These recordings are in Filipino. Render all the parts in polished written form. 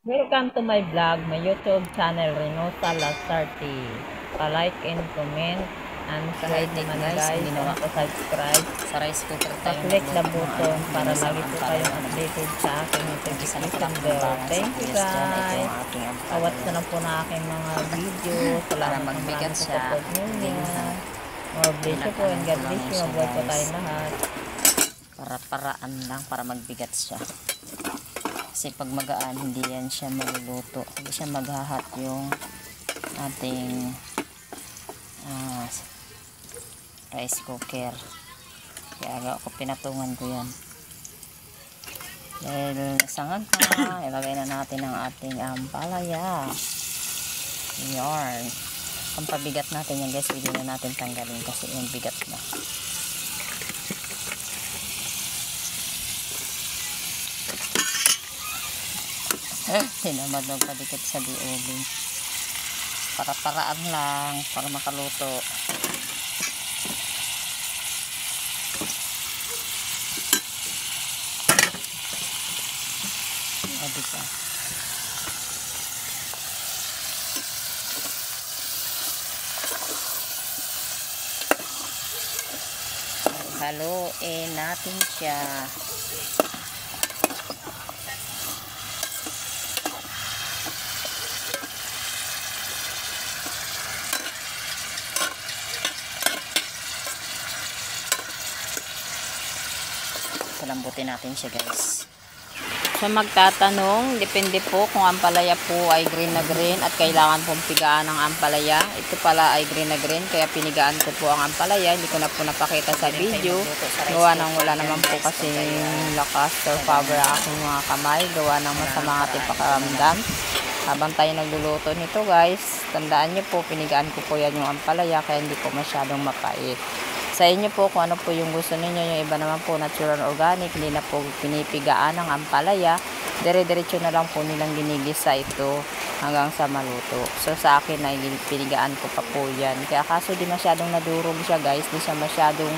Welcome to my vlog, my YouTube channel, Renosa Lasarte. Pa-like and comment and share Kahit naman guys, guys ginawa and subscribe. sa rice cooker tayo Pa-click the magluto ng button para ginisang lagi po ampalaya. kayong updated sa aking Umpisa na notification pala akong bell. magbalang Thank you sibuyas dyan. Ito guys. ang aking Watch ampalaya. na lang po na aking mga video. Para Salamat ng magbigat marami sa siya, support ninyo. ginisa. More bless you po and God Pinag-anan ko lang bless yan you. siya Mabuhay po guys. tayong lahat. Para-paraan lang para magbigat siya. Kasi pag magaan, hindi yan siya maluluto. Hindi siya maghahat yung ating rice cooker. Kaya ako pinatungan ko yan. Dahil sangag pa, ilagay na natin ang ating ampalaya. Yarn. Kung pabigat natin yan guys, pwede na natin tanggalin kasi yung bigat na. Tinamad magpadikit sa diobing. Para-paraan lang, para makaluto. O diba? Haluin natin siya. Palambutin natin siya guys. Sa magtatanong, depende po kung ampalaya po ay green na green at kailangan pong pigaan ng ampalaya. Ito pala ay green na green kaya pinigaan ko po ang ampalaya. Hindi ko na po napakita sa video. Gawa ng wala naman po kasi lakas or power aking mga kamay. Gawa ng masama ating pakaramdam. Habang tayo nagluluto nito guys, tandaan nyo po, pinigaan ko po yan yung ampalaya kaya hindi po masyadong mapait. Sa inyo po kung ano po yung gusto ninyo. Yung iba naman po natural organic, hindi na po pinipigaan ng ampalaya. Dire-diretso na lang po nilang ginigisa ito hanggang sa maluto. So sa akin ay pinigaan ko pa po yan. Kaya kaso di masyadong nadurog siya guys, di siya masyadong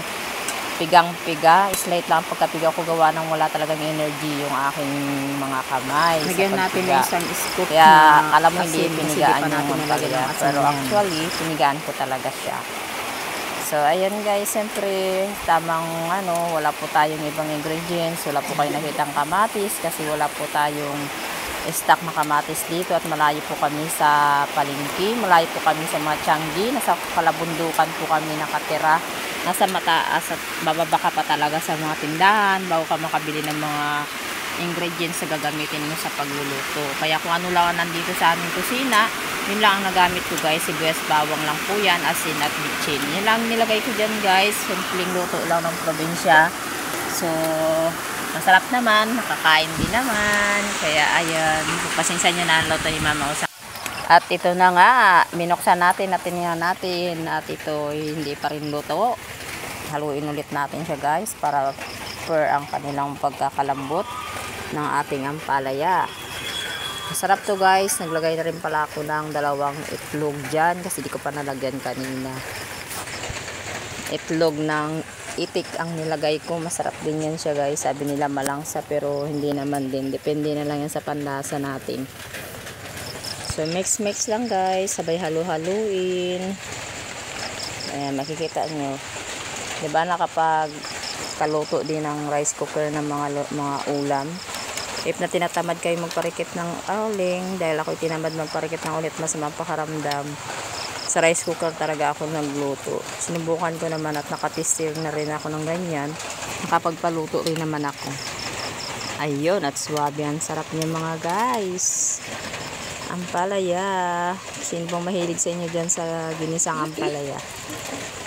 pigang-piga. Slight lang pagkapiga ko, gawa ng wala talagang energy yung aking mga kamay. Lagyan natin ng isang scoop kaya na alam mo hindi asin, kasi pinigaan di pa yung natin nilagyan ampalaya. ng asin Pero yan. actually, pinigaan ko talaga siya. So, ayan guys, siyempre, tamang wala po tayong ibang ingredients, wala po kayo nakitang kamatis kasi wala po tayong stock na kamatis dito at malayo po kami sa palengke, malayo po kami sa mga Tianggi, nasa kalabundukan po kami nakatira, nasa mataas at bababa ka pa talaga sa mga tindahan bago ka makabili ng mga ingredients na gagamitin mo sa pagluluto. Kaya kung ano lang nandito sa aming kusina, yun lang ang nagamit ko guys. Sibuyas bawang lang po yan, asin at bitchin. Yun lang nilagay ko dyan guys. Simpleng luto lang ng probinsya. So, masarap naman. Nakakain din naman. Kaya ayan, pasensya nyo na ang luto ni Mama Usa. At ito na nga, minuksan natin at tinignan natin. At ito hindi pa rin luto. Haluin ulit natin siya guys para per ang kanilang pagkakalambot ng ating ampalaya. Masarap to guys. Naglagay na rin pala ako ng 2 itlog dyan kasi di ko pa nalagyan kanina. Itlog ng itik ang nilagay ko. Masarap din yan siya guys. Sabi nila malangsa pero hindi naman din. Depende na lang yan sa panlasa natin. So mix lang guys. Sabay halu-haluin. Ayan, makikita nyo. Diba na kapag kaluto din ng rice cooker ng mga ulam, if na tinatamad kayo magparikit ng uling, dahil ako tinamad magparikit ng ulit, mas mapakaramdam, sa rice cooker talaga ako nagluto. Sinubukan ko naman at nakatistir na rin ako ng ganyan, nakapagpaluto rin naman ako. Ayun, at swabe ang sarap niya mga guys. Ampalaya, sino pong mahilig sa inyo dyan sa ginisang ampalaya?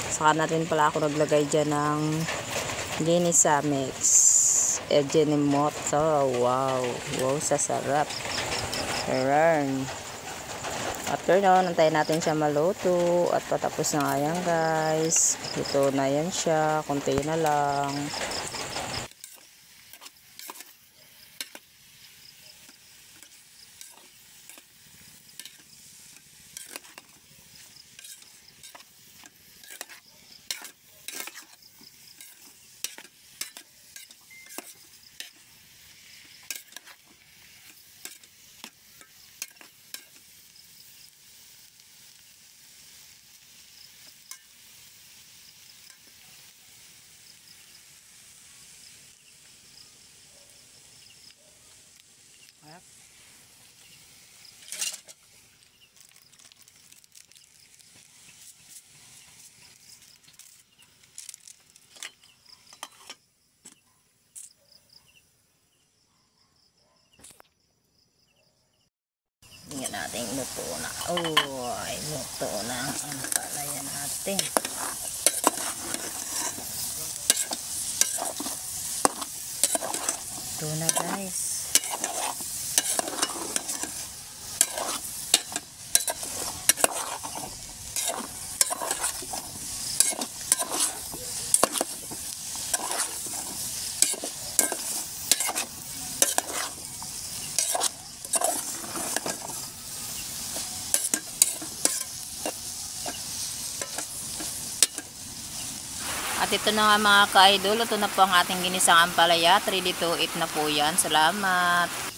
Saka natin pala ako naglagay dyan ng ginisa mix. Ejinimoto. Wow, sa sarap. Ayan. After nun, antayin natin siya maluto. At patapos na nga yan guys. Ito na yan siya. Kunti na lang. Sarap. Tingnan natin luto na. Oh, ay luto na ang ampalaya natin. Ito na guys. At ito na nga mga ka-idol, ito na po ang ating ginisang ampalaya. 3 to 8 na po yan. Salamat!